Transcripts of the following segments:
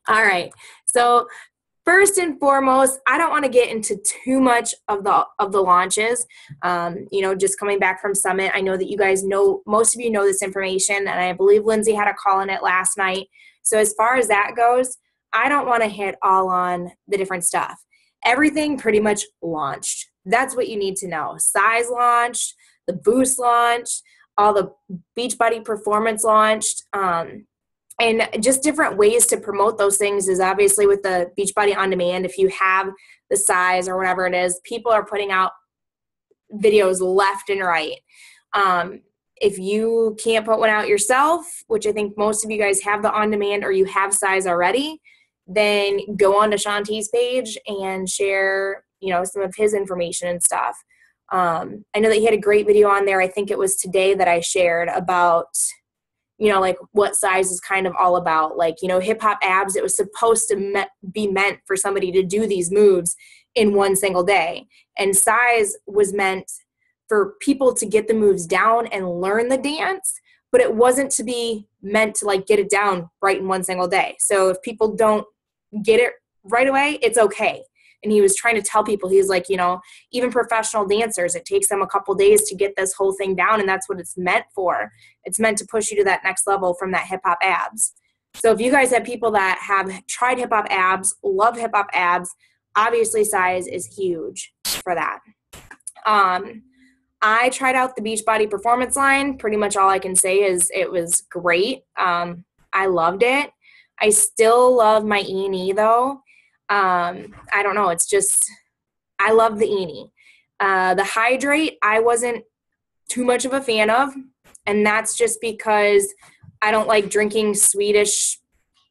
All right. So first and foremost, I don't want to get into too much of the launches. Just coming back from Summit, I know that you guys know, most of you know this information, and I believe Lindsay had a call in it last night. So as far as that goes, I don't want to hit all on the different stuff. Everything pretty much launched. That's what you need to know. Size launched, the Boost launched, all the Beachbody Performance launched. And just different ways to promote those things is obviously with the Beachbody On Demand. If you have the size or whatever it is, people are putting out videos left and right. If you can't put one out yourself, which I think most of you guys have the On Demand or you have size already, then go on to Shanti's page and share, some of his information and stuff. I know that he had a great video on there. I think it was today that I shared about like what size is kind of all about. Like, hip hop abs, it was supposed to be meant for somebody to do these moves in one single day. And size was meant for people to get the moves down and learn the dance, but it wasn't to be meant to like get it down right in one single day. So if people don't get it right away, it's okay. And he was trying to tell people, he's like, even professional dancers, it takes them a couple days to get this whole thing down. And that's what it's meant for. It's meant to push you to that next level from that hip hop abs. So if you guys have people that have tried hip hop abs, love hip hop abs, obviously size is huge for that. I tried out the Beachbody Performance line. Pretty much all I can say is it was great. I loved it. I still love my E&E though. I don't know. It's just, I love the E&E. The Hydrate, I wasn't too much of a fan of. And that's just because I don't like drinking Swedish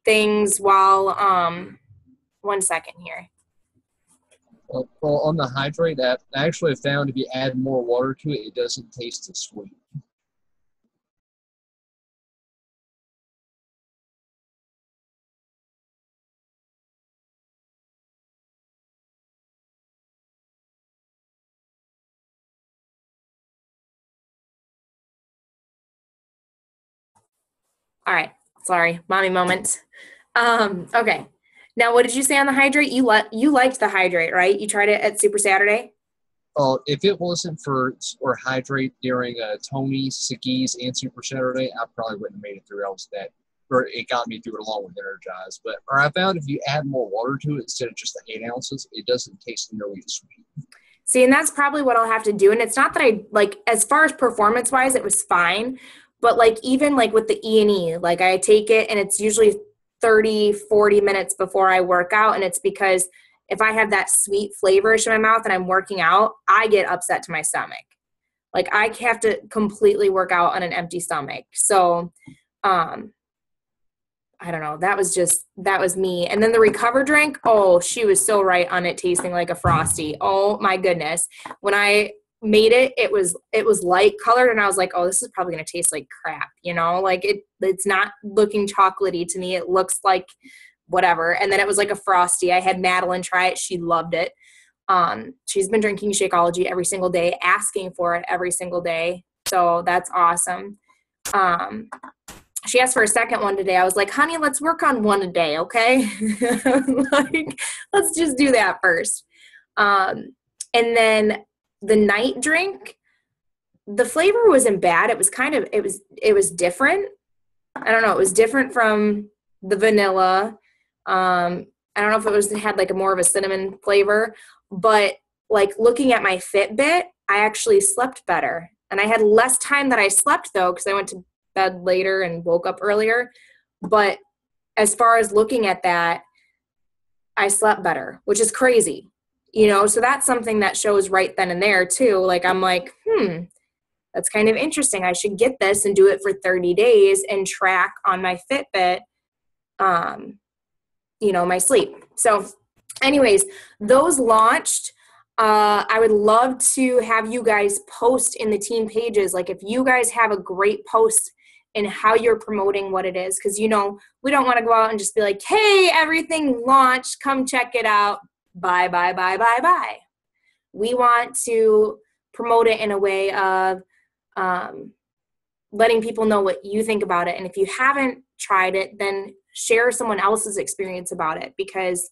things while, one second here. Well, on the Hydrate app, I actually found if you add more water to it, it doesn't taste as sweet. All right. Sorry. Mommy moment. Okay. Now, what did you say on the Hydrate? You liked the Hydrate, right? You tried it at Super Saturday? If it wasn't for or Hydrate during Tony's, Sicky's, and Super Saturday, I probably wouldn't have made it through else that. Or it got me through it along with Energize. Or I found if you add more water to it instead of just the 8 ounces, it doesn't taste nearly as sweet. See, and that's probably what I'll have to do. And it's not that I, like, as far as performance-wise, it was fine. But, like, even, like, with the E&E, like, I take it, and it's usually 30, 40 minutes before I work out. And it's because if I have that sweet flavorish in my mouth and I'm working out, I get upset to my stomach. Like, I have to completely work out on an empty stomach. So, I don't know. That was me. And then the Recover drink, oh, she was so right on it tasting like a Frosty. Oh my goodness. When I made it, it was light colored and I was like, oh, this is probably going to taste like crap. Like it's not looking chocolatey to me. It looks like whatever. And then it was like a Frosty. I had Madeline try it. She loved it. She's been drinking Shakeology every single day, asking for it every single day. So that's awesome. She asked for a second one today. I was like, honey, let's work on one a day, okay? Like, let's just do that first. And then the night drink, the flavor wasn't bad. It was kind of, it was different. I don't know. It was different from the vanilla. I don't know if it had like a more of a cinnamon flavor, but like looking at my Fitbit, I actually slept better. And I had less time that I slept though, because I went to bed later and woke up earlier. But as far as looking at that, I slept better, which is crazy, so that's something that shows right then and there too. Like, I'm like, that's kind of interesting. I should get this and do it for 30 days and track on my Fitbit, my sleep. So anyways, those launched. I would love to have you guys post in the team pages. Like if you guys have a great post in how you're promoting what it is, because, we don't want to go out and just be like, hey, everything launched. Come check it out. Bye, bye, bye, bye, bye. We want to promote it in a way of letting people know what you think about it. And if you haven't tried it, then share someone else's experience about it, because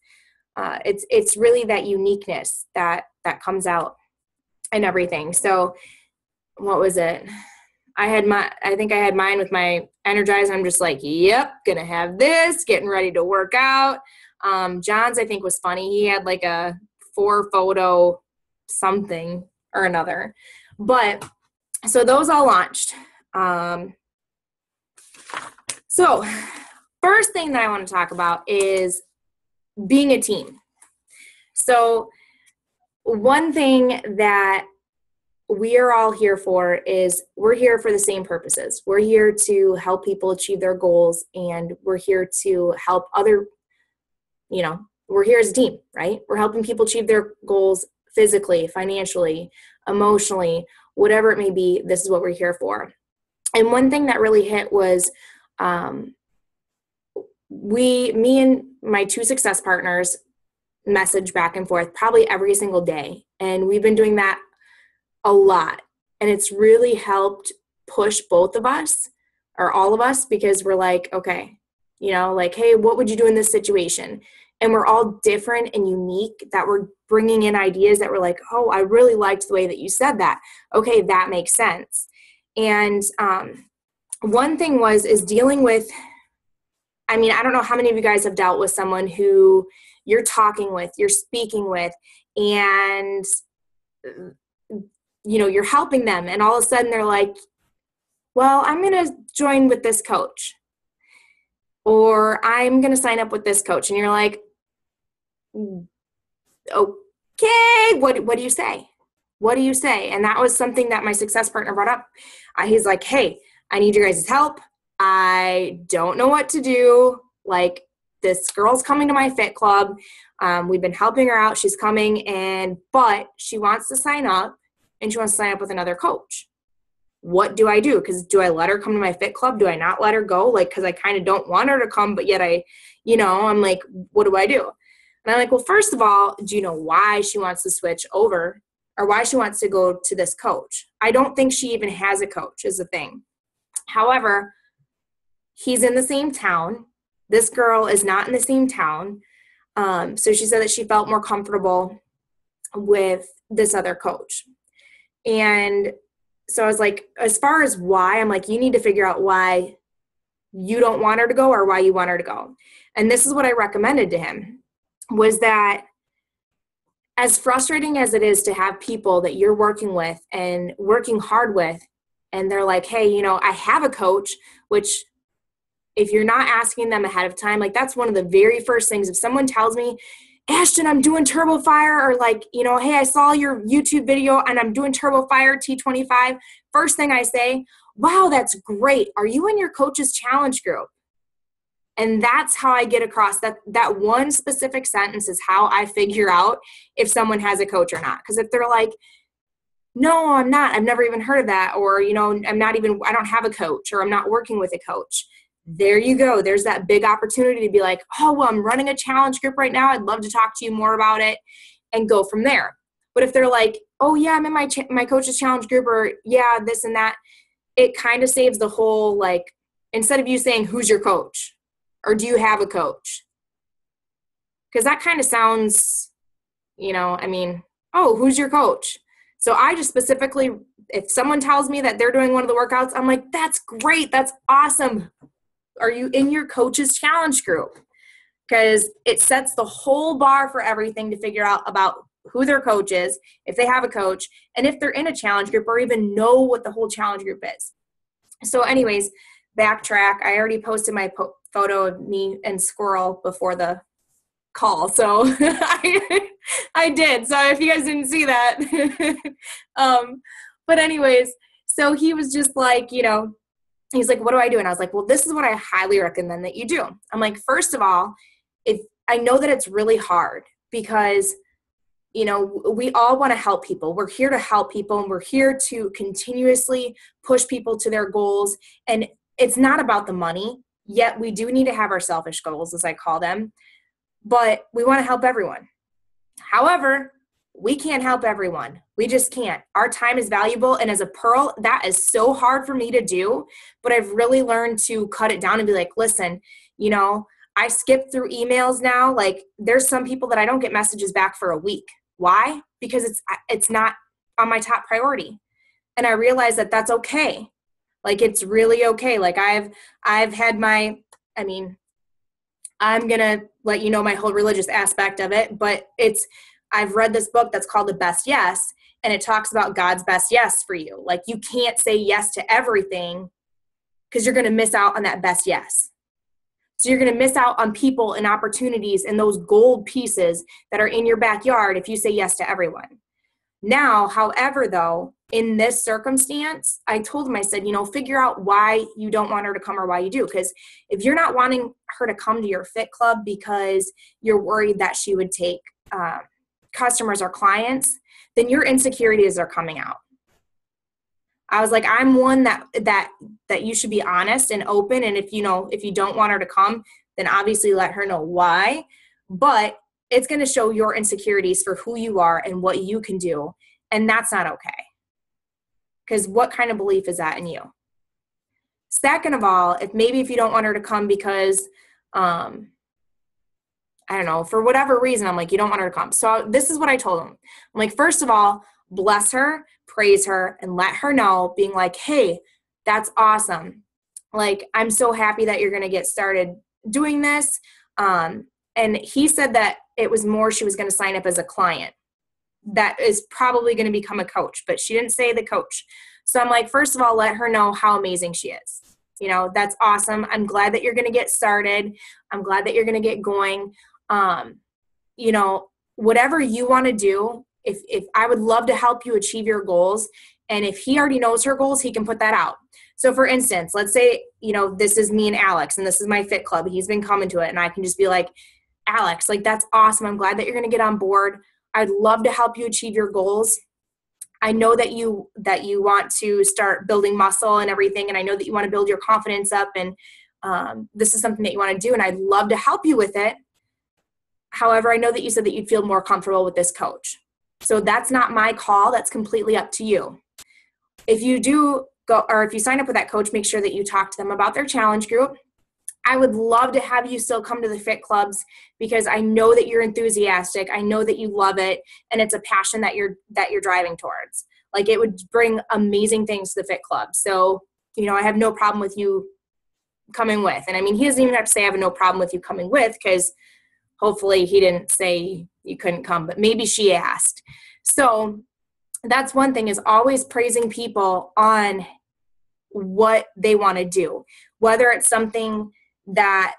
it's really that uniqueness that comes out and everything. So what was it? I think I had mine with my Energize. I'm just like, yep, gonna have this, getting ready to work out. John's, I think, was funny. He had like a 4-photo something or another. But so those all launched. So first thing that I want to talk about is being a team. So one thing that we are all here for is we're here for the same purposes. We're here to help people achieve their goals, and we're here to help we're here as a team, right? We're helping people achieve their goals physically, financially, emotionally, whatever it may be. This is what we're here for. And one thing that really hit was me and my 2 success partners message back and forth probably every single day. And we've been doing that a lot. And it's really helped push both of us, or all of us, because we're like, okay, like, hey, what would you do in this situation? And we're all different and unique, that we're bringing in ideas that we're like, oh, I really liked the way that you said that. Okay, that makes sense. And one thing is dealing with, I don't know how many of you guys have dealt with someone who you're talking with, you're speaking with, and you're helping them, and all of a sudden they're like, well, I'm going to join with this coach, or I'm going to sign up with this coach. And you're like, okay, what do you say? What do you say? And that was something that my success partner brought up. He's like, hey, I need your guys' help. I don't know what to do. Like, this girl's coming to my fit club. We've been helping her out. She's coming, but she wants to sign up, and she wants to sign up with another coach. What do I do? Because do I let her come to my fit club? Do I not let her go? Like, because I kind of don't want her to come, but yet I'm like, what do I do? And I'm like, well, first of all, do you know why she wants to switch over, or why she wants to go to this coach? I don't think she even has a coach, is the thing. However, he's in the same town. This girl is not in the same town. So she said that she felt more comfortable with this other coach. And so I was like, as far as why, I'm like, you need to figure out why you don't want her to go, or why you want her to go. And this is what I recommended to him, was that as frustrating as it is to have people that you're working with and working hard with, and they're like, hey, I have a coach, which if you're not asking them ahead of time, like, that's one of the very first things. If someone tells me, Ashton, I'm doing Turbo Fire, or like, hey, I saw your YouTube video and I'm doing Turbo Fire T25. First thing I say, wow, that's great. Are you in your coach's challenge group? And that's how I get across that one specific sentence is how I figure out if someone has a coach or not. Because if they're like, no, I'm not, I've never even heard of that, or, I don't have a coach, or I'm not working with a coach. There you go. There's that big opportunity to be like, oh, well, I'm running a challenge group right now. I'd love to talk to you more about it, and go from there. But if they're like, oh, yeah, I'm in my coach's challenge group, or yeah, this and that, it kind of saves the whole, like, instead of you saying, who's your coach? Or do you have a coach? Because that kind of sounds, oh, who's your coach? So I just specifically, if someone tells me that they're doing one of the workouts, I'm like, that's great. That's awesome. Are you in your coach's challenge group? Because it sets the whole bar for everything to figure out about who their coach is, if they have a coach, and if they're in a challenge group, or even know what the whole challenge group is. So anyways, backtrack. I already posted my photo of me and Squirrel before the call. So I did. So if you guys didn't see that. But anyways, so he was just like, he's like, what do I do? And I was like, well, this is what I highly recommend that you do. I'm like, first of all, if I know that it's really hard, because, we all want to help people. We're here to help people, and we're here to continuously push people to their goals. And it's not about the money, yet we do need to have our selfish goals, as I call them, but we want to help everyone. However, we can't help everyone. We just can't. Our time is valuable. And as a Pearl, that is so hard for me to do, but I've really learned to cut it down and be like, listen, You know, I skip through emails now. Like there's some people that I don't get messages back for a week. Why? Because it's not on my top priority. And I realize that that's okay. Like it's really okay. Like I've had my, I mean, I'm going to let you know my whole religious aspect of it, but I've read this book that's called The Best Yes, and it talks about God's best yes for you. Like you can't say yes to everything because you're going to miss out on that best yes. So you're going to miss out on people and opportunities and those gold pieces that are in your backyard if you say yes to everyone. Now, however, though, in this circumstance, I told him, I said, figure out why you don't want her to come or why you do. Because if you're not wanting her to come to your fit club because you're worried that she would take customers or clients, then your insecurities are coming out. I was like, I'm one that you should be honest and open. And if you don't want her to come, then obviously let her know why. But it's going to show your insecurities for who you are and what you can do. And that's not okay. Because what kind of belief is that in you? Second of all, if you don't want her to come because, I don't know, for whatever reason, I'm like, you don't want her to come. So this is what I told him. I'm like, first of all, bless her, praise her, and let her know, being like, hey, that's awesome. Like, I'm so happy that you're going to get started doing this. And he said that it was more she was going to sign up as a client that is probably going to become a coach, but she didn't say the coach. So I'm like, first of all, let her know how amazing she is. That's awesome. I'm glad that you're going to get started. I'm glad that you're going to get going. Whatever you want to do, if I would love to help you achieve your goals. And if he already knows her goals, he can put that out. So for instance, let's say, this is me and Alex, and this is my fit club. He's been coming to it, and I can just be like, Alex, like, that's awesome. I'm glad that you're going to get on board. I'd love to help you achieve your goals. I know that you want to start building muscle and everything. And I know that you want to build your confidence up. And this is something that you want to do. And I'd love to help you with it. However, I know that you said that you'd feel more comfortable with this coach. So that's not my call. That's completely up to you. If you do go, or if you sign up with that coach, make sure that you talk to them about their challenge group. I would love to have you still come to the fit clubs because I know that you're enthusiastic. I know that you love it, and it's a passion that you're driving towards. Like, it would bring amazing things to the fit club. So, I have no problem with you coming with. And I mean, he doesn't even have to say I have no problem with you coming with, because hopefully he didn't say you couldn't come, but maybe she asked. So that's one thing, is always praising people on what they want to do, whether it's something that,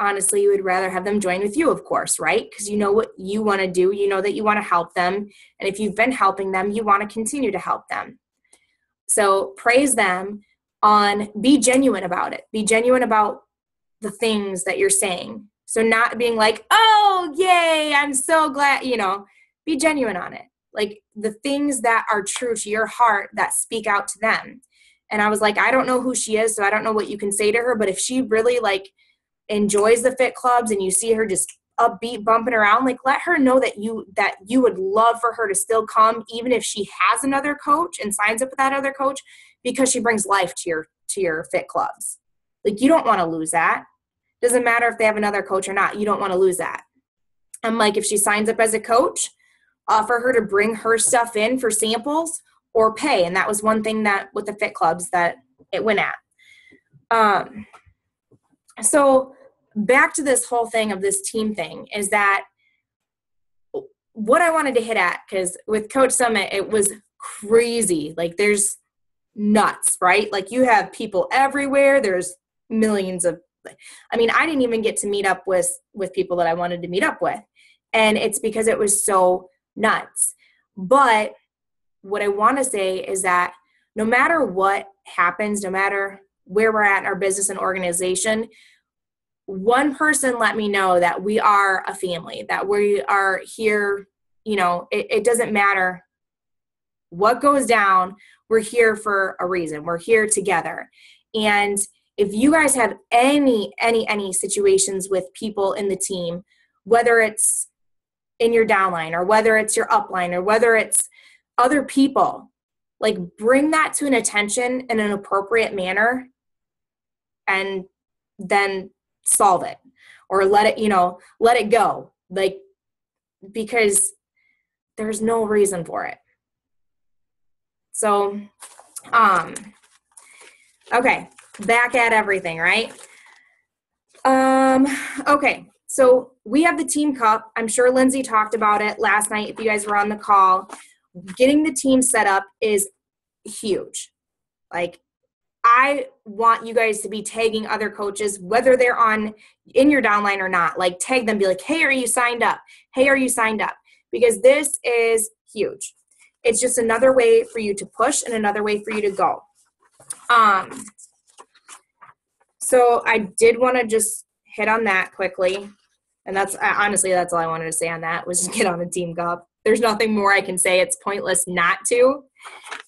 honestly, you would rather have them join with you, of course, right? Because you know what you want to do. You know that you want to help them. And if you've been helping them, you want to continue to help them. So praise them on, be genuine about it. Be genuine about the things that you're saying. So not being like, oh, yay, I'm so glad, be genuine on it. Like the things that are true to your heart that speak out to them. And I was like, I don't know who she is, so I don't know what you can say to her. But if she really enjoys the fit clubs and you see her just upbeat, bumping around, let her know that you would love for her to still come, even if she has another coach and signs up with that other coach, because she brings life to your fit clubs. You don't want to lose that. Doesn't matter if they have another coach or not. You don't want to lose that. I'm like, if she signs up as a coach, offer her to bring her stuff in for samples or pay. And that was one thing that with the fit clubs that it went at. So back to this whole thing of this team thing is that what I wanted to hit at, because with Coach Summit, it was crazy. There's nuts, right? You have people everywhere. There's millions of, I didn't even get to meet up with people that I wanted to meet up with. And it's because it was so nuts. But what I want to say is that no matter what happens, no matter where we're at in our business and organization, one person let me know that we are a family, that we are here. It doesn't matter what goes down. We're here for a reason. We're here together. And if you guys have any situations with people in the team, whether it's in your downline or whether it's your upline or whether it's other people, bring that to an attention in an appropriate manner and then solve it or let it go. Like, because there's no reason for it. So, okay, back at everything, right? Okay, so we have the team cup. I'm sure Lindsay talked about it last night if you guys were on the call. Getting the team set up is huge. Like, I want you guys to be tagging other coaches, whether they're in your downline or not. Like, tag them, be like, hey, are you signed up? Hey, are you signed up? Because this is huge. It's just another way for you to push and another way for you to go. So I did want to just hit on that quickly. And that's honestly, that's all I wanted to say on that, was just get on a team cup. There's nothing more I can say. It's pointless not to.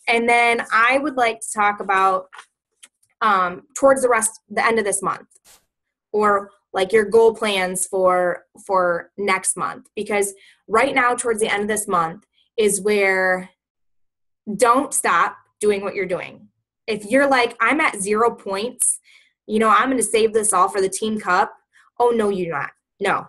And then I would like to talk about towards the end of this month, or like your goal plans for next month. Because right now, towards the end of this month is where don't stop doing what you're doing. If you're like, I'm at 0 points, I'm going to save this all for the team cup. Oh, no, you're not. No,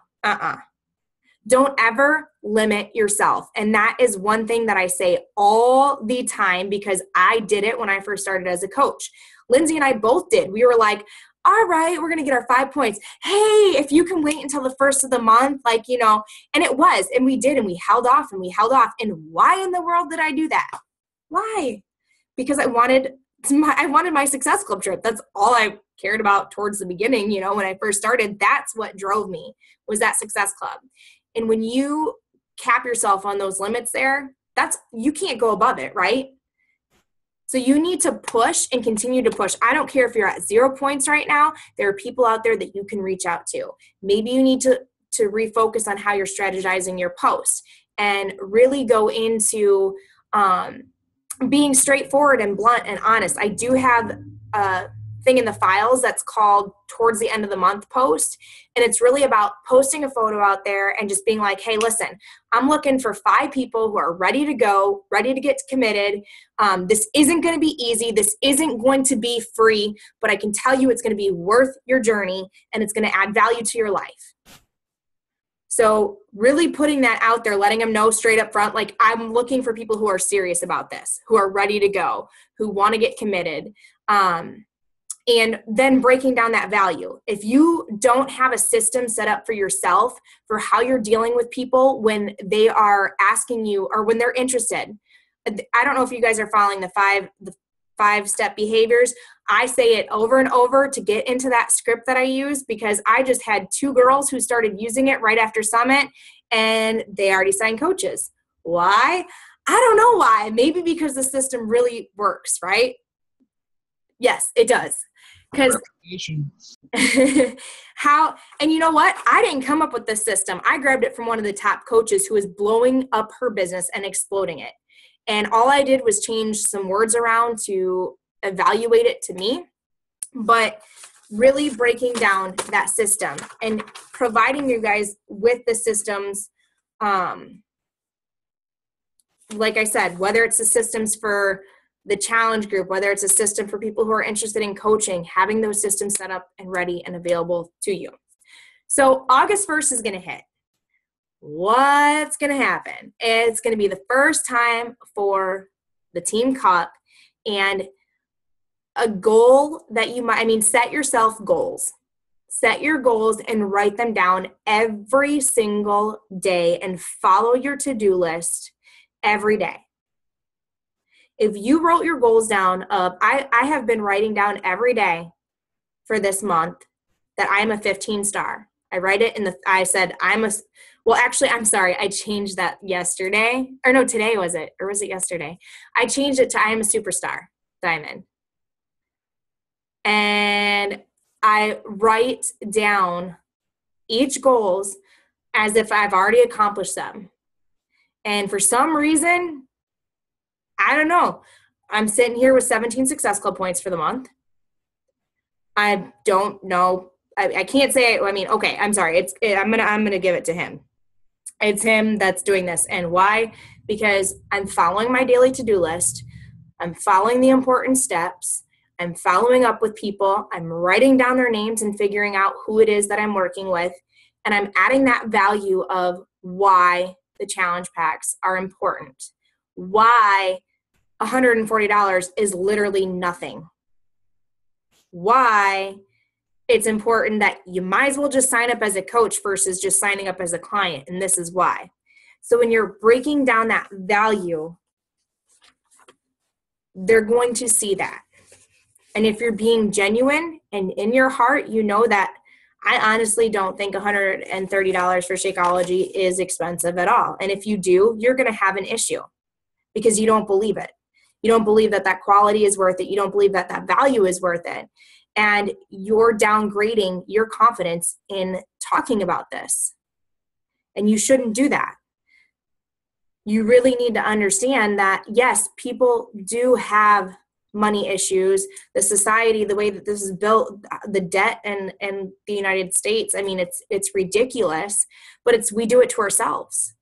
Don't ever limit yourself. And that is one thing that I say all the time, because I did it when I first started as a coach. Lindsay and I both did. We were like, all right, we're going to get our 5 points. Hey, if you can wait until the first of the month, and it was, and we did, and we held off. And why in the world did I do that? Why? Because I wanted my Success Club trip. That's all I cared about towards the beginning, when I first started. That's what drove me, was that Success Club. And when you cap yourself on those limits there, you can't go above it, right? So you need to push and continue to push. I don't care if you're at 0 points right now. There are people out there that you can reach out to. Maybe you need to refocus on how you're strategizing your post and really go into being straightforward and blunt and honest. I do have a thing in the files that's called towards the end of the month post. And it's really about posting a photo out there and just being like, hey, listen, I'm looking for 5 people who are ready to go, ready to get committed. This isn't going to be easy. This isn't going to be free, but I can tell you it's going to be worth your journey and it's going to add value to your life. So really putting that out there, letting them know straight up front, like, I'm looking for people who are serious about this, who are ready to go, who want to get committed. And then breaking down that value. If you don't have a system set up for yourself for how you're dealing with people when they are asking you or when they're interested, I don't know if you guys are following the five-step behaviors. I say it over and over to get into that script that I use, because I just had 2 girls who started using it right after Summit, and they already signed coaches. Why? I don't know why. Maybe because the system really works, right? Yes, it does. Because and you know what? I didn't come up with this system. I grabbed it from one of the top coaches who is blowing up her business and exploding it. And all I did was change some words around to evaluate it to me, but really breaking down that system and providing you guys with the systems. Like I said, whether it's the systems for the challenge group, whether it's a system for people who are interested in coaching, having those systems set up and ready and available to you. So August 1st is going to hit. What's going to happen? It's going to be the first time for the Team Cup, and a goal that set yourself goals. Set your goals and write them down every single day and follow your to-do list every day. If you wrote your goals down, I have been writing down every day for this month that I'm a 15 star. I write it I changed that yesterday. Or no, today was it? Or was it yesterday? I changed it to I am a superstar diamond. And I write down each goals as if I've already accomplished them. And for some reason, I don't know, I'm sitting here with 17 Success Club points for the month. I don't know. I can't say, okay, I'm sorry. I'm going to give it to him. It's him that's doing this. And why? Because I'm following my daily to-do list. I'm following the important steps. I'm following up with people. I'm writing down their names and figuring out who it is that I'm working with. And I'm adding that value of why the challenge packs are important, why $140 is literally nothing, why it's important that you might as well just sign up as a coach versus just signing up as a client. And this is why. So when you're breaking down that value, they're going to see that. And if you're being genuine and in your heart, you know that I honestly don't think $130 for Shakeology is expensive at all. And if you do, you're going to have an issue because you don't believe it. You don't believe that that quality is worth it. You don't believe that that value is worth it. And you're downgrading your confidence in talking about this. And you shouldn't do that. You really need to understand that, yes, people do have money issues. The society, the way that this is built, the debt in the United States, I mean, it's ridiculous, but we do it to ourselves.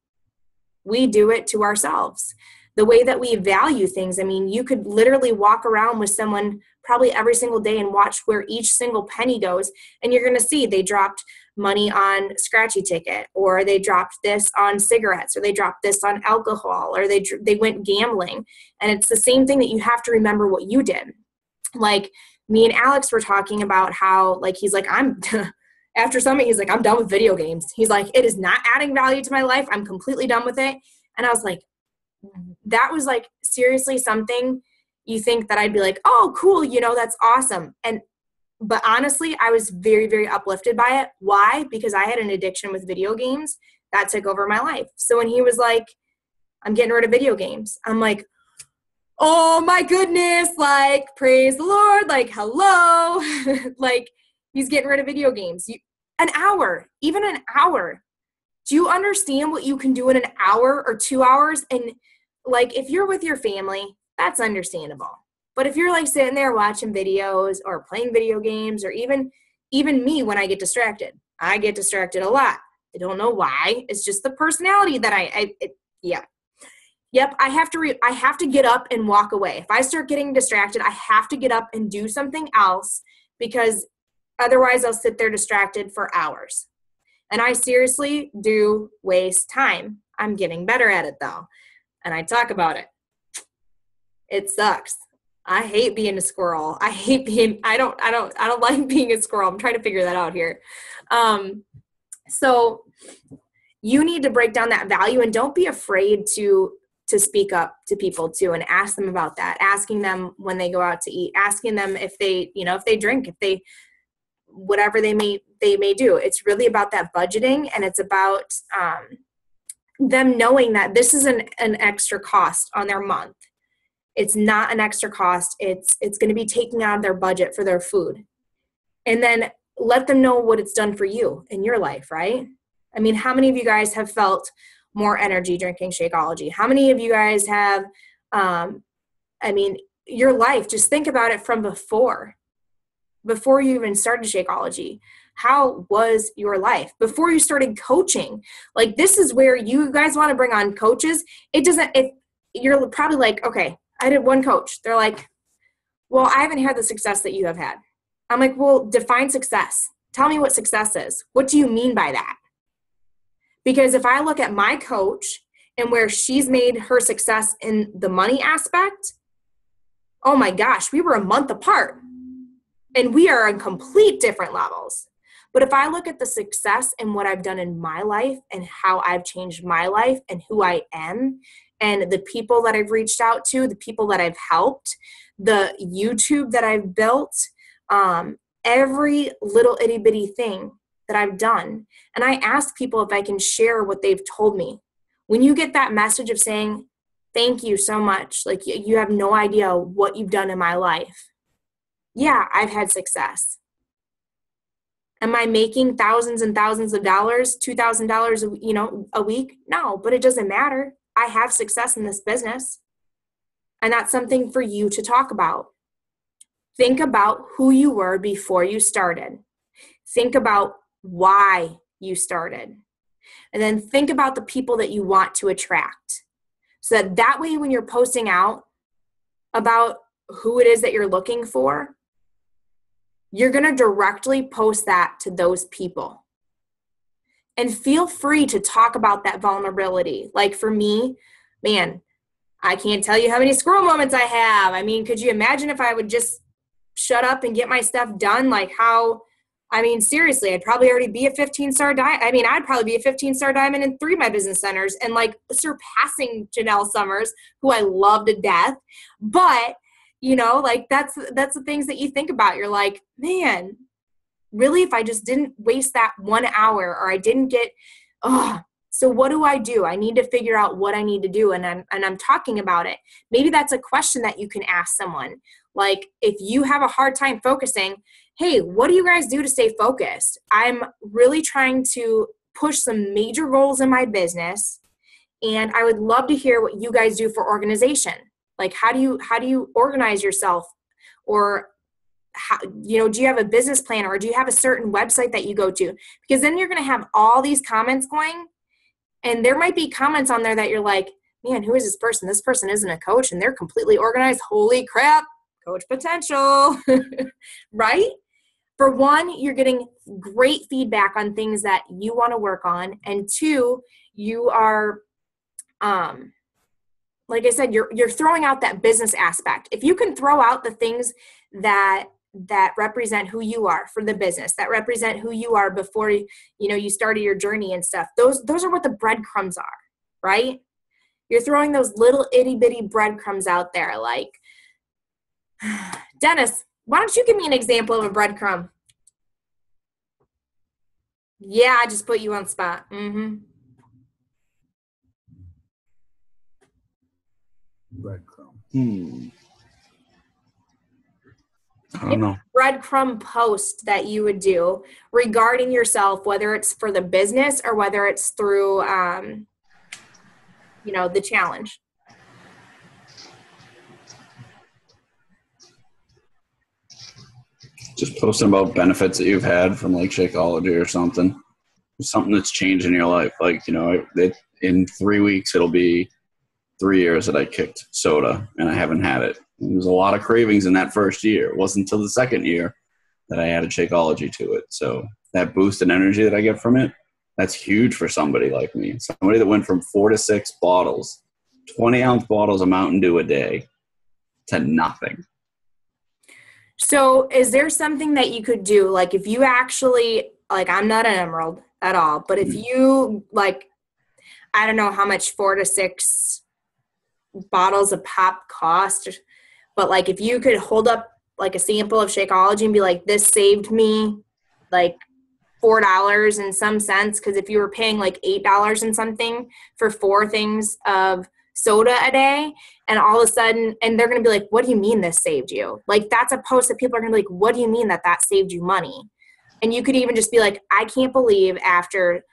We do it to ourselves. The way that we value things, I mean, you could literally walk around with someone probably every single day and watch where each single penny goes, and you're going to see they dropped money on scratchy ticket, or they dropped this on cigarettes, or they dropped this on alcohol, or they went gambling. And it's the same thing that you have to remember what you did. Like me and Alex were talking about how, like, he's like, I'm after Summit, he's like, I'm done with video games. He's like, it is not adding value to my life. I'm completely done with it. And I was like, that was like seriously something you think that I'd be like, oh, cool, that's awesome. But honestly, I was very, very uplifted by it. Why? Because I had an addiction with video games that took over my life. So when he was like, I'm getting rid of video games, I'm like, oh my goodness, like, praise the Lord, like, hello. Like, he's getting rid of video games. An hour, even an hour. Do you understand what you can do in an hour or 2 hours? And like, if you're with your family, that's understandable. But if you're like sitting there watching videos or playing video games, or even me, when I get distracted a lot. I don't know why. It's just the personality that Yep. I have to get up and walk away. If I start getting distracted, I have to get up and do something else, because otherwise I'll sit there distracted for hours. And I seriously do waste time. I'm getting better at it though. And I talk about it. It sucks. I hate being a squirrel. I don't like being a squirrel. I'm trying to figure that out here. So you need to break down that value, and don't be afraid to speak up to people too, and ask them about that. Asking them when they go out to eat, asking them if they, if they drink, if they, whatever they may do. It's really about that budgeting, and it's about them knowing that this is an extra cost on their month. It's not an extra cost. It's going to be taking out of their budget for their food. And then let them know what it's done for you in your life, right? I mean, how many of you guys have felt more energy drinking Shakeology? How many of you guys have, your life, just think about it from before you even started Shakeology. How was your life before you started coaching? Like, this is where you guys want to bring on coaches. If you're probably like, okay, I did one coach. They're like, well, I haven't had the success that you have had. I'm like, well, define success. Tell me what success is. What do you mean by that? Because if I look at my coach and where she's made her success in the money aspect, oh my gosh, we were a month apart and we are on complete different levels. But if I look at the success and what I've done in my life and how I've changed my life and who I am, and the people that I've reached out to, the people that I've helped, the YouTube that I've built, every little itty bitty thing that I've done. And I ask people if I can share what they've told me. When you get that message of saying, thank you so much, like you have no idea what you've done in my life. Yeah, I've had success. Am I making thousands and thousands of dollars, $2,000, a week? No, but it doesn't matter. I have success in this business. And that's something for you to talk about. Think about who you were before you started. Think about why you started. And then think about the people that you want to attract. So that way when you're posting out about who it is that you're looking for, you're going to directly post that to those people. And feel free to talk about that vulnerability. Like for me, man, I can't tell you how many squirrel moments I have. I mean, could you imagine if I would just shut up and get my stuff done? Like seriously, I'd probably already be a 15-star diamond. I'd probably be a 15-star diamond in 3 of my business centers and like surpassing Janelle Summers, who I love to death. But, like that's the things that you think about. You're like, man, really, if I just didn't waste that 1 hour, or I didn't get, so what do? I need to figure out what I need to do. And I'm talking about it. Maybe that's a question that you can ask someone. Like if you have a hard time focusing, hey, what do you guys do to stay focused? I'm really trying to push some major goals in my business, and I would love to hear what you guys do for organization. Like how do you organize yourself? Or do you have a business plan, or do you have a certain website that you go to? Because then you're going to have all these comments going, and there might be comments on there that you're like, man, who is this person? This person isn't a coach and they're completely organized. Holy crap, coach potential, right? For one, you're getting great feedback on things that you want to work on. And two, you are, like I said, you're throwing out that business aspect. If you can throw out the things that represent who you are for the business, that represent who you are before you started your journey and stuff, those are what the breadcrumbs are, right? You're throwing those little itty bitty breadcrumbs out there. Like, Dennis, why don't you give me an example of a breadcrumb? Yeah, I just put you on the spot. Breadcrumb. I don't know. Breadcrumb post that you would do regarding yourself, whether it's for the business or whether it's through, the challenge. Just posting about benefits that you've had from like Shakeology or something that's changed in your life. Like, in 3 weeks, it'll be 3 years that I kicked soda and I haven't had it. There was a lot of cravings in that first year. It wasn't until the second year that I added Shakeology to it. So that boost in energy that I get from it, that's huge for somebody like me. Somebody that went from 4 to 6 bottles, 20-ounce bottles of Mountain Dew a day, to nothing. So is there something that you could do? Like if you actually, like I'm not an emerald at all, but if you like, I don't know how much 4 to 6 bottles of pop cost, but like if you could hold up like a sample of Shakeology and be like, this saved me like $4 in some sense, because if you were paying like $8 and something for 4 things of soda a day, and all of a sudden, and they're going to be like, what do you mean this saved you? Like that's a post that people are going to be like, what do you mean that saved you money? And you could even just be like, I can't believe after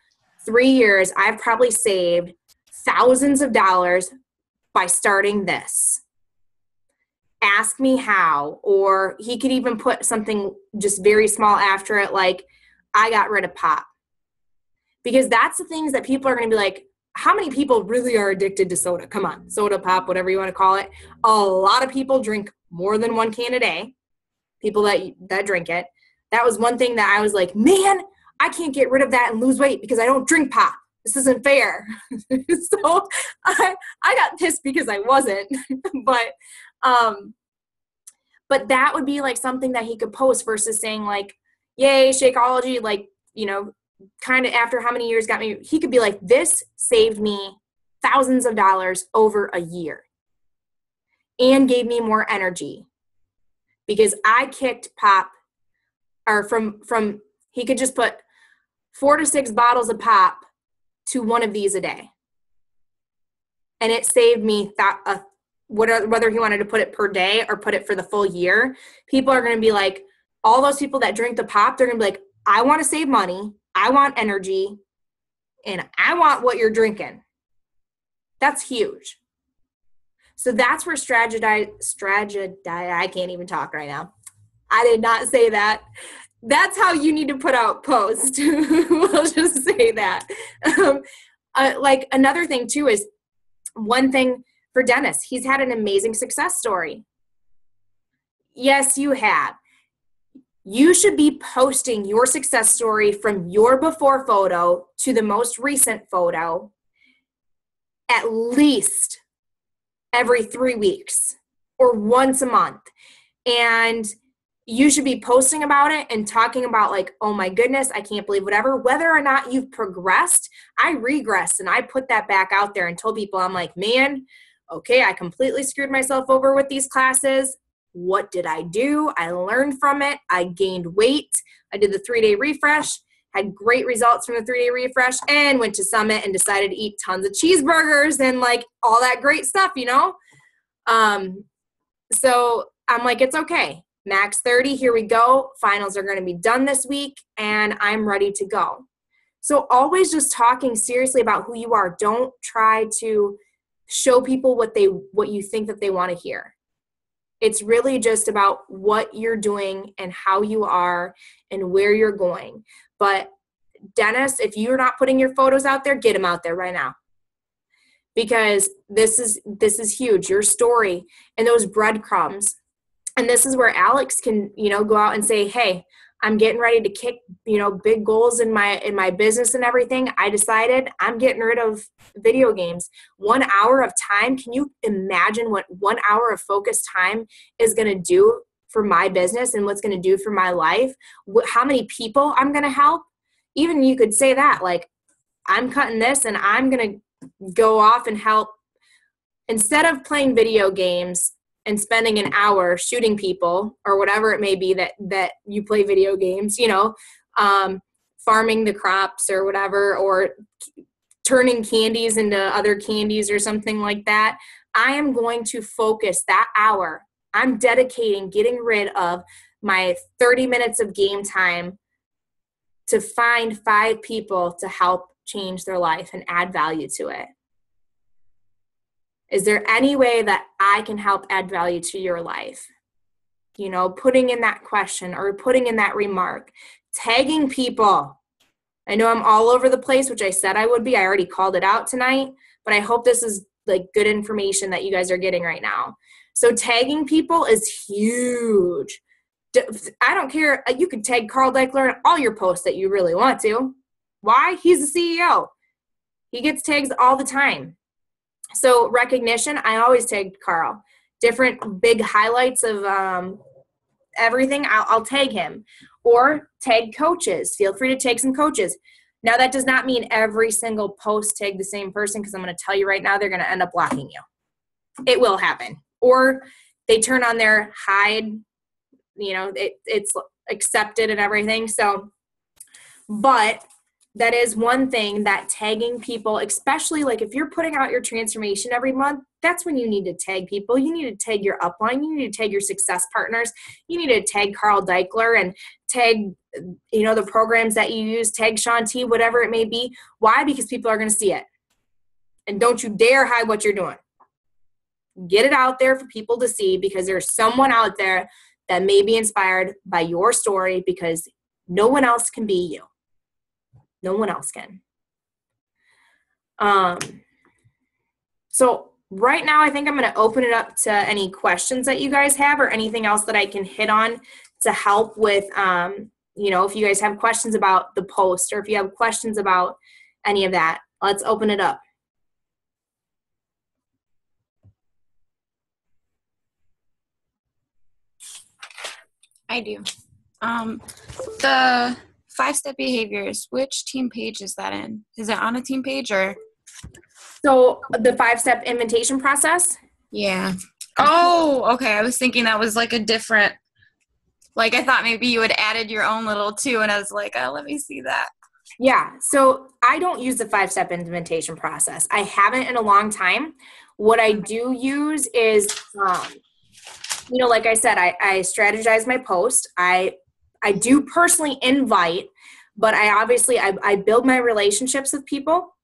3 years, I've probably saved thousands of dollars by starting this. Ask me how. Or he could even put something just very small after it, like, I got rid of pop. Because that's the things that people are going to be like, how many people really are addicted to soda? Come on, soda, pop, whatever you want to call it. A lot of people drink more than 1 can a day, people that drink it. That was one thing that I was like, man, I can't get rid of that and lose weight because I don't drink pop. This isn't fair. So I got pissed because I wasn't. But that would be like something that he could post versus saying like, yay, Shakeology, like, kind of after how many years got me, he could be like, this saved me thousands of dollars over a year and gave me more energy because I kicked pop, or from he could just put 4 to 6 bottles of pop to 1 of these a day. And it saved me whether he wanted to put it per day or put it for the full year. People are going to be like, all those people that drink the pop, they're going to be like, I want to save money. I want energy, and I want what you're drinking. That's huge. So that's where I can't even talk right now. I did not say that. That's how you need to put out posts. We'll just say that. Like another thing too is one thing for Dennis. He's had an amazing success story. Yes, you have. You should be posting your success story from your before photo to the most recent photo at least every 3 weeks or once a month. And you should be posting about it and talking about like, oh my goodness, I can't believe whatever, whether or not you've progressed. I regressed and I put that back out there and told people, I'm like, man, okay, I completely screwed myself over with these classes. What did I do? I learned from it. I gained weight. I did the 3-day refresh, had great results from the 3-day refresh, and went to Summit and decided to eat tons of cheeseburgers and like all that great stuff, you know? So I'm like, it's okay. Max 30, here we go. Finals are going to be done this week, and I'm ready to go. So always just talking seriously about who you are. Don't try to show people what you think that they want to hear. It's really just about what you're doing and how you are and where you're going. But Dennis, if you're not putting your photos out there, get them out there right now. Because this is huge. Your story and those breadcrumbs. And this is where Alex can, go out and say, hey, I'm getting ready to kick, big goals in my business and everything. I decided I'm getting rid of video games. 1 hour of time. Can you imagine what 1 hour of focused time is going to do for my business and what's going to do for my life? How many people I'm going to help? Even you could say that, like, I'm cutting this and I'm going to go off and help. Instead of playing video games and spending an hour shooting people or whatever it may be that you play video games, farming the crops or whatever, or turning candies into other candies or something like that, I am going to focus that hour. I'm dedicating getting rid of my 30 minutes of game time to find 5 people to help change their life and add value to it. Is there any way that I can help add value to your life? Putting in that question or putting in that remark, tagging people. I know I'm all over the place, which I said I would be. I already called it out tonight, but I hope this is like good information that you guys are getting right now. So tagging people is huge. I don't care. You could tag Carl Deichler in all your posts that you really want to. Why? He's the CEO. He gets tags all the time. So recognition, I always tag Carl. Different big highlights of everything, I'll tag him. Or tag coaches. Feel free to tag some coaches. Now, that does not mean every single post tag the same person, because I'm going to tell you right now, they're going to end up blocking you. It will happen. Or they turn on their hide, it's accepted and everything. So, but that is one thing, that tagging people, especially like if you're putting out your transformation every month, that's when you need to tag people. You need to tag your upline. You need to tag your success partners. You need to tag Carl Deichler and tag, the programs that you use, tag Shaun T, whatever it may be. Why? Because people are going to see it. And don't you dare hide what you're doing. Get it out there for people to see, because there's someone out there that may be inspired by your story, because no one else can be you. No one else can. So right now, I think I'm going to open it up to any questions that you guys have, or anything else that I can hit on to help with, if you guys have questions about the post, or if you have questions about any of that, let's open it up. I do. The 5-step behaviors, which team page is that in? Is it on a team page or? So the 5-step invitation process? Yeah. Oh, okay. I was thinking that was like a different, like I thought maybe you had added your own little too, and I was like, oh, let me see that. Yeah. So I don't use the 5-step invitation process. I haven't in a long time. What I do use is, like I said, I strategize my post. I do personally invite, but I build my relationships with people,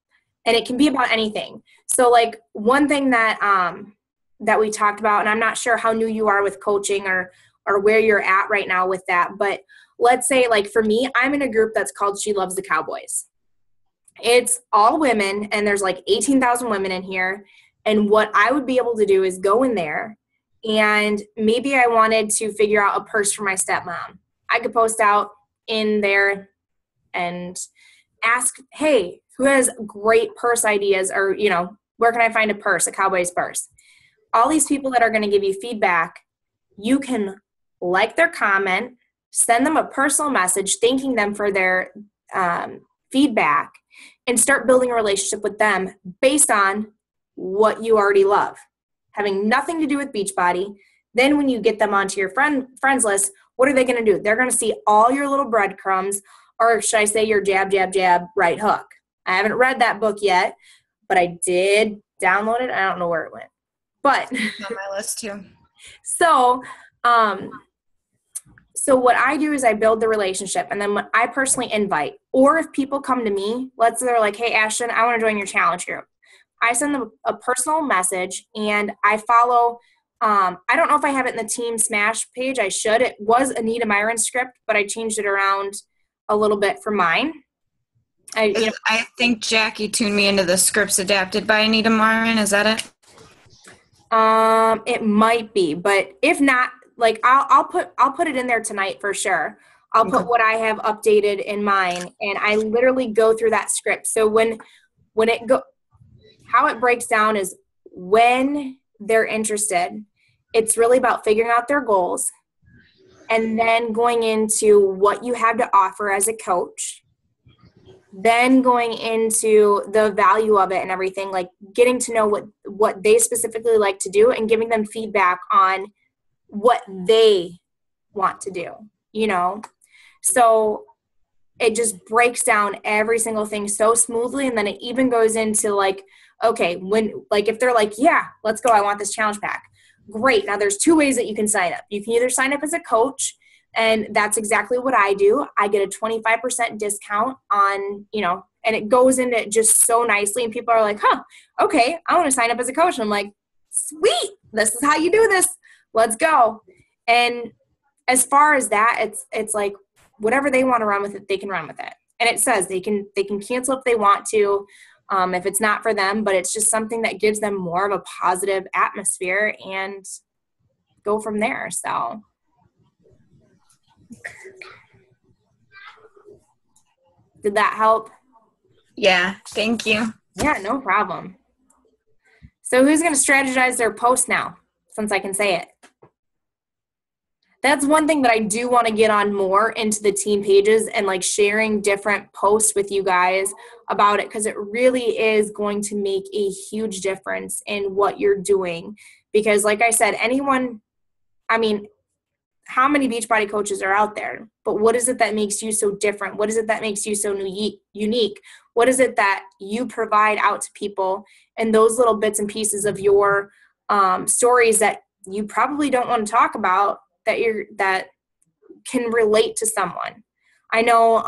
and it can be about anything. So like one thing that we talked about, and I'm not sure how new you are with coaching or where you're at right now with that, but let's say like for me, I'm in a group that's called She Loves the Cowboys. It's all women, and there's like 18,000 women in here. And what I would be able to do is go in there and maybe I wanted to figure out a purse for my stepmom. I could post out in there and ask, hey, who has great purse ideas, or, you know, where can I find a purse, a cowboy's purse? All these people that are going to give you feedback, you can like their comment, send them a personal message thanking them for their feedback, and start building a relationship with them based on what you already love, having nothing to do with Beachbody. Then when you get them onto your friends list, what are they going to do? They're going to see all your little breadcrumbs, or should I say your jab, jab, jab, right hook. I haven't read that book yet, but I did download it. I don't know where it went, but It's on my list too. So what I do is I build the relationship, and then when I personally invite, or if people come to me, let's say they're like, hey, Ashton, I want to join your challenge group. I send them a personal message, and I follow, I don't know if I have it in the Team Smash page. I should. It was Anita Myron's script, but I changed it around a little bit for mine. I think Jackie tuned me into the scripts adapted by Anita Myron. Is that it? It might be, but if not, like I'll put it in there tonight for sure. I'll put what I have updated in mine, and I literally go through that script. So how it breaks down is when they're interested, it's really about figuring out their goals, and then going into what you have to offer as a coach, then going into the value of it and everything, like getting to know what they specifically like to do and giving them feedback on what they want to do, you know? So it just breaks down every single thing so smoothly. And then it even goes into like, okay, if they're like, yeah, let's go, I want this challenge pack. Great. Now there's two ways that you can sign up. You can either sign up as a coach, and that's exactly what I do. I get a 25% discount on, you know, and it goes into it just so nicely. And people are like, okay, I want to sign up as a coach. And I'm like, sweet, this is how you do this. Let's go. And as far as that, it's like whatever they want to run with it, they can run with it. And it says they can cancel if they want to, if it's not for them, but it's just something that gives them more of a positive atmosphere and go from there. So. Did that help? Yeah, thank you. Yeah, no problem. So who's going to strategize their post now, since I can say it? That's one thing that I do want to get on more into the team pages and like sharing different posts with you guys about it, because it really is going to make a huge difference in what you're doing. Because like I said, how many Beachbody coaches are out there? But what is it that makes you so different? What is it that makes you so unique? What is it that you provide out to people? And those little bits and pieces of your stories that you probably don't want to talk about, that can relate to someone. I know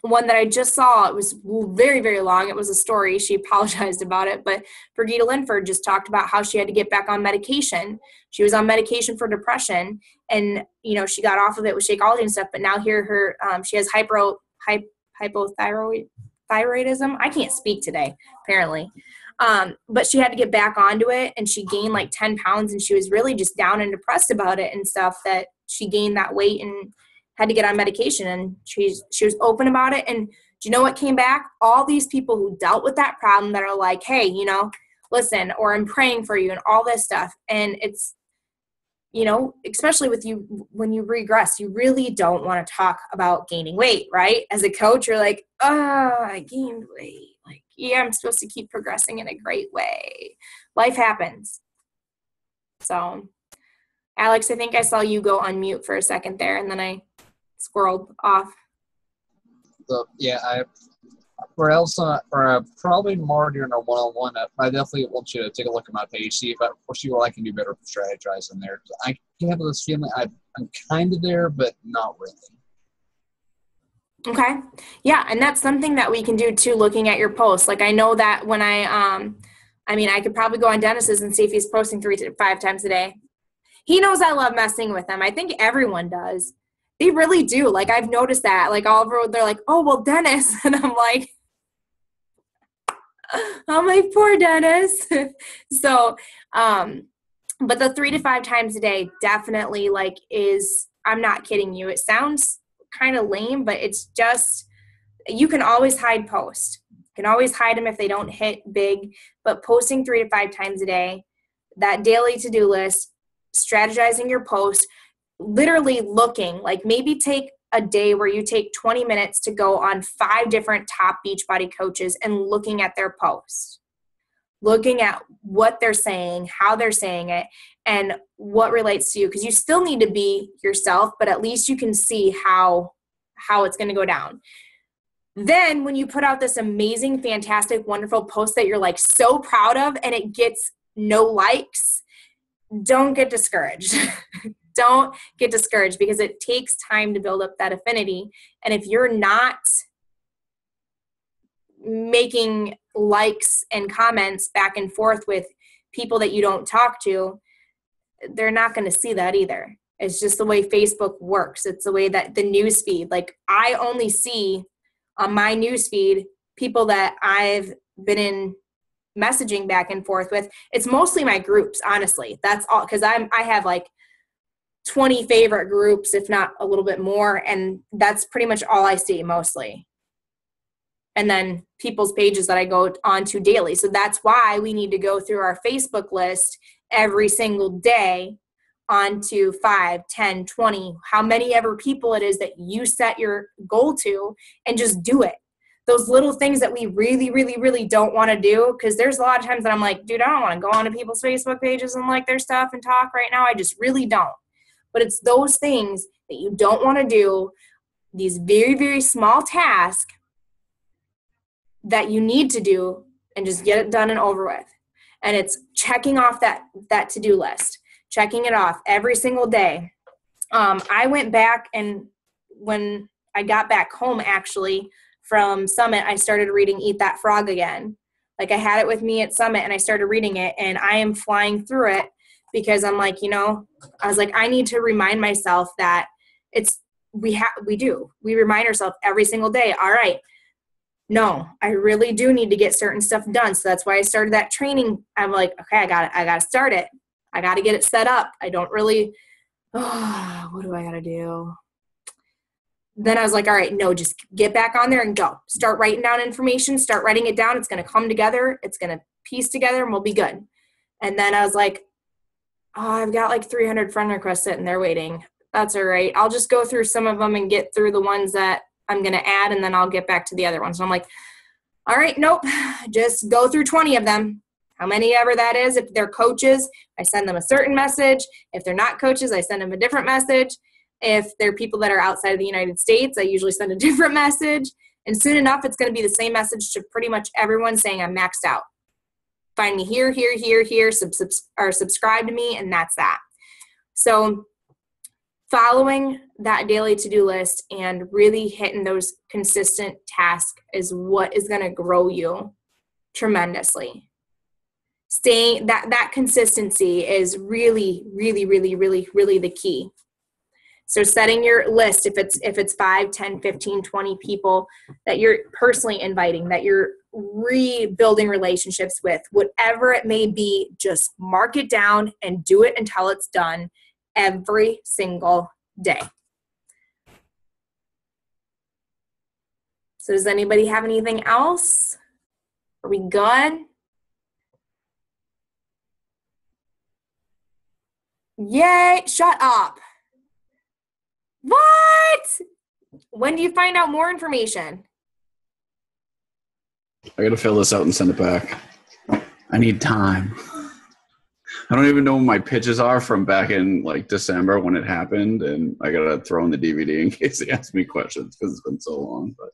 one that I just saw, it was very, very long. It was a story. She apologized about it. But Brigitte Linford just talked about how she had to get back on medication. She was on medication for depression. And, you know, she got off of it with Shakeology and stuff. But now here she has hypothyroidism. I can't speak today, apparently. But she had to get back onto it. And she gained like 10 pounds. And she was really just down and depressed about it and stuff, that she gained that weight and had to get on medication, and she was open about it. And do you know what came back? All these people who dealt with that problem that are like, hey, you know, listen, or I'm praying for you and all this stuff. And it's, you know, especially with you, when you regress, you really don't want to talk about gaining weight, right? As a coach, you're like, I gained weight. Like, yeah, I'm supposed to keep progressing in a great way. Life happens. So, Alex, I think I saw you go on mute for a second there, and then I squirreled off. Probably more during our one-on-one. I definitely want you to take a look at my page, see what I can do better for strategizing there. I have this feeling I'm kind of there, but not really. Okay. Yeah, and that's something that we can do too, looking at your posts. Like I know that when I could probably go on Dennis's and see if he's posting 3 to 5 times a day. He knows I love messing with him. I think everyone does. They really do. Like, I've noticed that. Like, all over, they're like, oh, well, Dennis. And I'm like, poor Dennis. So, But the 3 to 5 times a day definitely like is, I'm not kidding you. It sounds kind of lame, but it's just, you can always hide posts. You can always hide them if they don't hit big, but posting 3 to 5 times a day, that daily to-do list, strategizing your post, literally looking, like maybe take a day where you take 20 minutes to go on 5 different top Beachbody coaches and looking at their posts, looking at what they're saying, how they're saying it, and what relates to you. Because you still need to be yourself, but at least you can see how it's going to go down. Then when you put out this amazing, fantastic, wonderful post that you're like so proud of and it gets no likes, don't get discouraged. Don't get discouraged, because it takes time to build up that affinity. And if you're not making likes and comments back and forth with people that you don't talk to, they're not going to see that either. It's just the way Facebook works. It's the way that the news feed, like I only see on my news feed people that I've been in messaging back and forth with. It's mostly my groups, honestly. That's all, because I have like 20 favorite groups, if not a little bit more, and that's pretty much all I see mostly. And then people's pages that I go on to daily. So that's why we need to go through our Facebook list every single day onto 5, 10, 20, how many ever people it is that you set your goal to, and just do it. Those little things that we really, really, really don't want to do, because there's a lot of times that I'm like, dude, I don't want to go onto people's Facebook pages and like their stuff and talk right now. I just really don't. But it's those things that you don't want to do, these very, very small tasks that you need to do, and just get it done and over with. And it's checking off that to-do list, checking it off every single day. I went back, and when I got back home actually from Summit, I started reading Eat That Frog again. Like I had it with me at Summit and I started reading it, and I am flying through it because I'm like, I was like, I need to remind myself that we remind ourselves every single day. All right. No, I really do need to get certain stuff done. So that's why I started that training. I'm like, okay, I got to start it. I got to get it set up. I don't really, what do I got to do? Then I was like, all right, no, just get back on there and go. Start writing down information, start writing it down. It's going to come together. It's going to piece together and we'll be good. And then I was like, oh, I've got like 300 friend requests sitting there waiting. That's all right. I'll just go through some of them and get through the ones that I'm going to add, and then I'll get back to the other ones. So I'm like, all right, nope, just go through 20 of them. How many ever that is. If they're coaches, I send them a certain message. If they're not coaches, I send them a different message. If they're people that are outside of the United States, I usually send a different message. And soon enough, it's going to be the same message to pretty much everyone saying I'm maxed out. Find me here, subscribe to me, and that's that. So following that daily to-do list and really hitting those consistent tasks is what is going to grow you tremendously. Staying that consistency is really, really, really, really, really the key. So setting your list, if it's 5, 10, 15, 20 people that you're personally inviting, that you're rebuilding relationships with, whatever it may be, just mark it down and do it until it's done every single day. So does anybody have anything else? Are we good? Yay, shut up. What? When do you find out more information? I got to fill this out and send it back. I need time. I don't even know what my pitches are from back in like December when it happened, and I got to throw in the DVD in case they ask me questions because it's been so long. But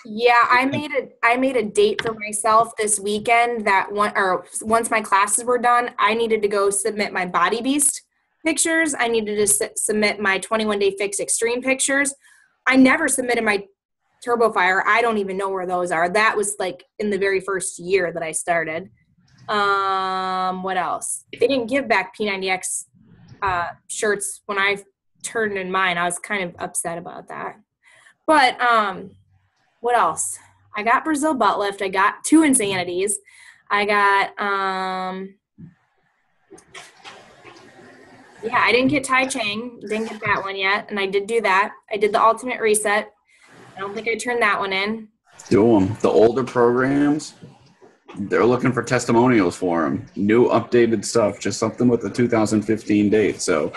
yeah, I made a date for myself this weekend that once my classes were done, I needed to go submit my Body Beast pictures. I needed to submit my 21-day fix extreme pictures. I never submitted my Turbo Fire. I don't even know where those are. That was like in the very first year that I started. What else? They didn't give back P90X shirts when I turned in mine. I was kind of upset about that. But what else? I got Brazil butt lift. I got 2 Insanities. I got Yeah, I didn't get Tai Chang. Didn't get that one yet. And I did do that. I did the Ultimate Reset. I don't think I turned that one in. Do them. The older programs, they're looking for testimonials for them. New updated stuff, just something with the 2015 date. So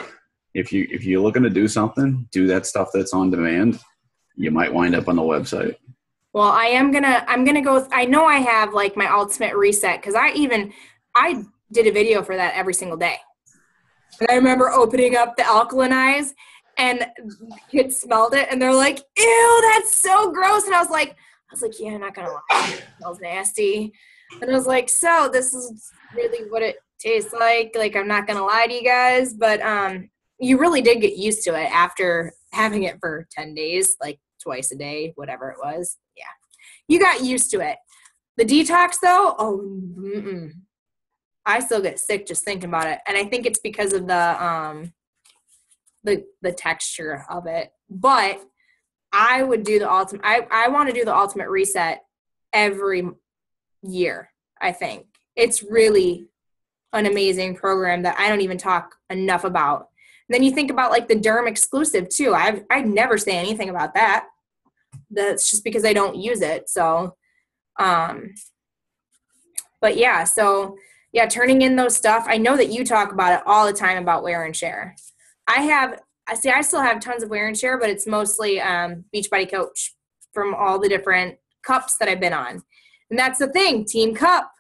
if you're looking to do something, do that stuff that's on demand. You might wind up on the website. Well, I'm gonna go. I know I have like my Ultimate Reset because I did a video for that every single day. And I remember opening up the alkalinize and kids smelled it and they're like, ew, that's so gross. And I was like, yeah, I'm not gonna lie, it smells nasty. And I was like, so this is really what it tastes like. Like, I'm not gonna lie to you guys, but you really did get used to it after having it for 10 days, like twice a day, whatever it was. Yeah, you got used to it. The detox though, I still get sick just thinking about it. And I think it's because of the texture of it. But I would do the ultimate. I want to do the Ultimate Reset every year. I think it's really an amazing program that I don't even talk enough about. And then you think about like the Derm Exclusive too. I'd never say anything about that. That's just because I don't use it. So, but yeah. So yeah, turning in those stuff. I know that you talk about it all the time about wear and share. I still have tons of wear and share, but it's mostly Beachbody Coach from all the different cups that I've been on. And that's the thing, Team Cup.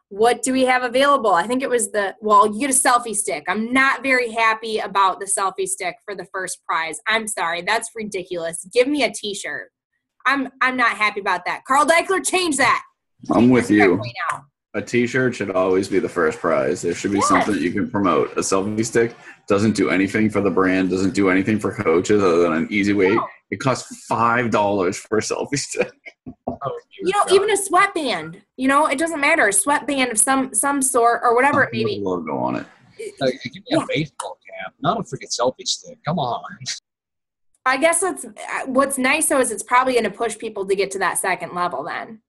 What do we have available? I think it was you get a selfie stick. I'm not very happy about the selfie stick for the first prize. I'm sorry. That's ridiculous. Give me a t-shirt. I'm not happy about that. Carl Deichler, change that. I'm with you. Right now. A t-shirt should always be the first prize. There should be something that you can promote. A selfie stick doesn't do anything for the brand, doesn't do anything for coaches other than an easy way. No. It costs $5 for a selfie stick. Even a sweatband, it doesn't matter. A sweatband of some sort or whatever it may be. Logo on it. Give me a baseball cap, not a freaking selfie stick. Come on. I guess what's nice though is it's probably going to push people to get to that second level then,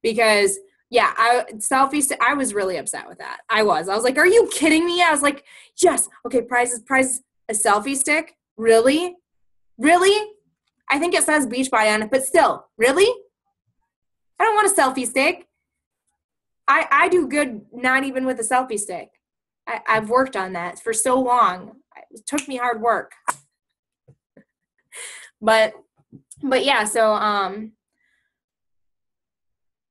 because yeah, I was really upset with that. I was like, are you kidding me? I was like, yes, okay, prizes, a selfie stick, really? I think it says Beachbody on it, but still, really? I don't want a selfie stick. I do good not even with a selfie stick. I've worked on that for so long. It took me hard work. But yeah, so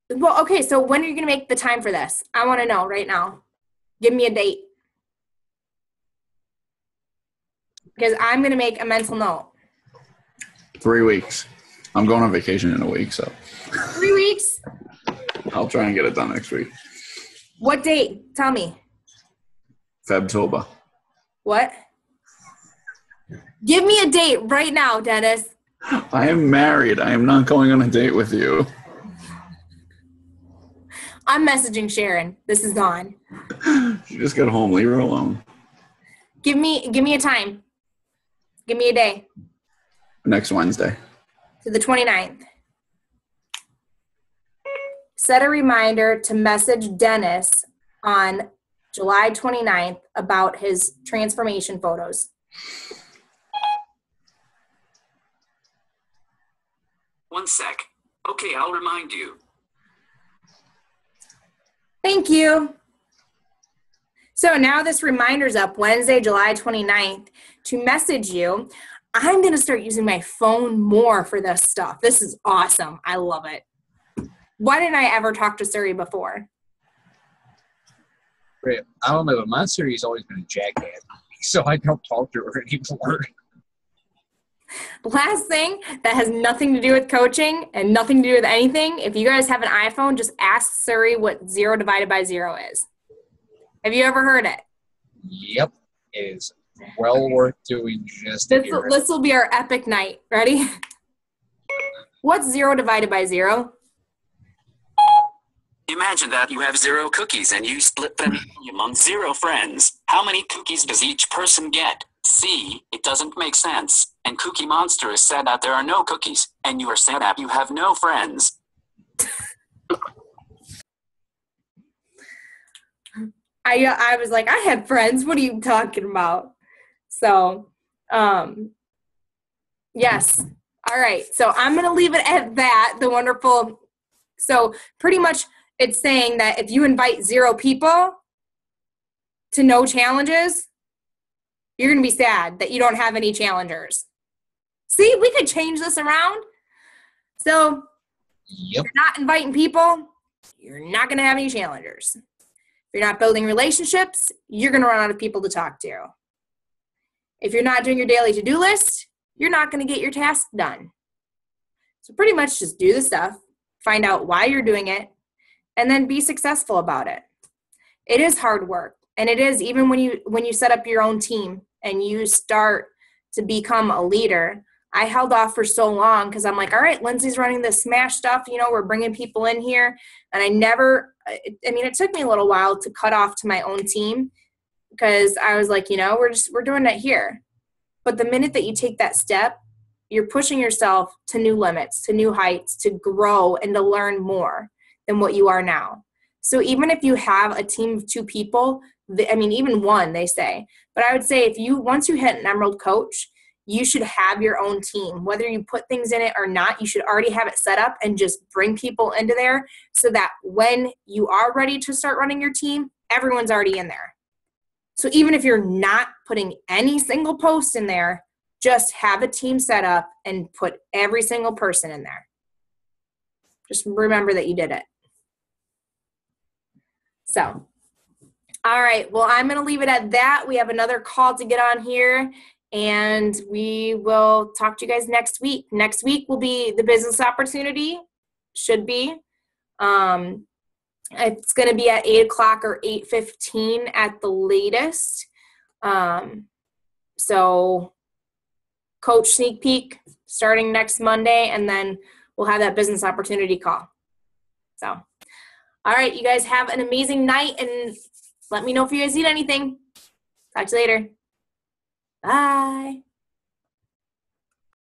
well, okay, so when are you going to make the time for this? I want to know right now. Give me a date. Because I'm going to make a mental note. 3 weeks. I'm going on vacation in a week, so. 3 weeks? I'll try and get it done next week. What date? Tell me. Febtober. What? Give me a date right now, Dennis. I am married. I am not going on a date with you. I'm messaging Sharon. This is on. She just got home. Leave her alone. Give me a time. Give me a day. Next Wednesday. To the 29th. Set a reminder to message Dennis on July 29th about his transformation photos. One sec. Okay, I'll remind you. Thank you. So now this reminder's up Wednesday, July 29th to message you. I'm going to start using my phone more for this stuff. This is awesome. I love it. Why didn't I ever talk to Suri before? Great. I don't know, but my Suri's always been a jackass, so I don't talk to her anymore. Last thing that has nothing to do with coaching and nothing to do with anything, if you guys have an iPhone, just ask Suri what 0 divided by 0 is. Have you ever heard it? Yep. It is well worth doing just to hear it. This will be our epic night. Ready? What's 0 divided by 0? Imagine that you have 0 cookies and you split them among 0 friends. How many cookies does each person get? See, it doesn't make sense. And Cookie Monster is sad that there are no cookies, and you are sad that you have no friends. I was like, I had friends. What are you talking about? So, yes. All right. So I'm going to leave it at that. The wonderful. So pretty much it's saying that if you invite 0 people to no challenges, you're going to be sad that you don't have any challengers. See, we could change this around. So Yep. if you're not inviting people, you're not going to have any challengers. If you're not building relationships, you're going to run out of people to talk to. If you're not doing your daily to-do list, you're not going to get your tasks done. So pretty much just do the stuff, find out why you're doing it, and then be successful about it. It is hard work, and it is even when you set up your own team and you start to become a leader. I held off for so long because I'm like, all right, Lindsay's running this smash stuff, we're bringing people in here, and it took me a little while to cut off to my own team because I was like, we're doing it here. But the minute that you take that step, you're pushing yourself to new limits, to new heights, to grow and to learn more than what you are now. So even if you have a team of 2 people, even 1, they say, but I would say once you hit an Emerald Coach, you should have your own team. Whether you put things in it or not, you should already have it set up and just bring people into there so that when you are ready to start running your team, everyone's already in there. So even if you're not putting any single post in there, just have a team set up and put every single person in there. Just remember that you did it. So, all right. Well, I'm going to leave it at that. We have another call to get on here, and we will talk to you guys next week. Next week will be the business opportunity. Should be. It's going to be at 8 o'clock or 8:15 at the latest. So coach sneak peek starting next Monday, and then we'll have that business opportunity call. So, all right, you guys have an amazing night, and let me know if you guys need anything. Talk to you later. Bye.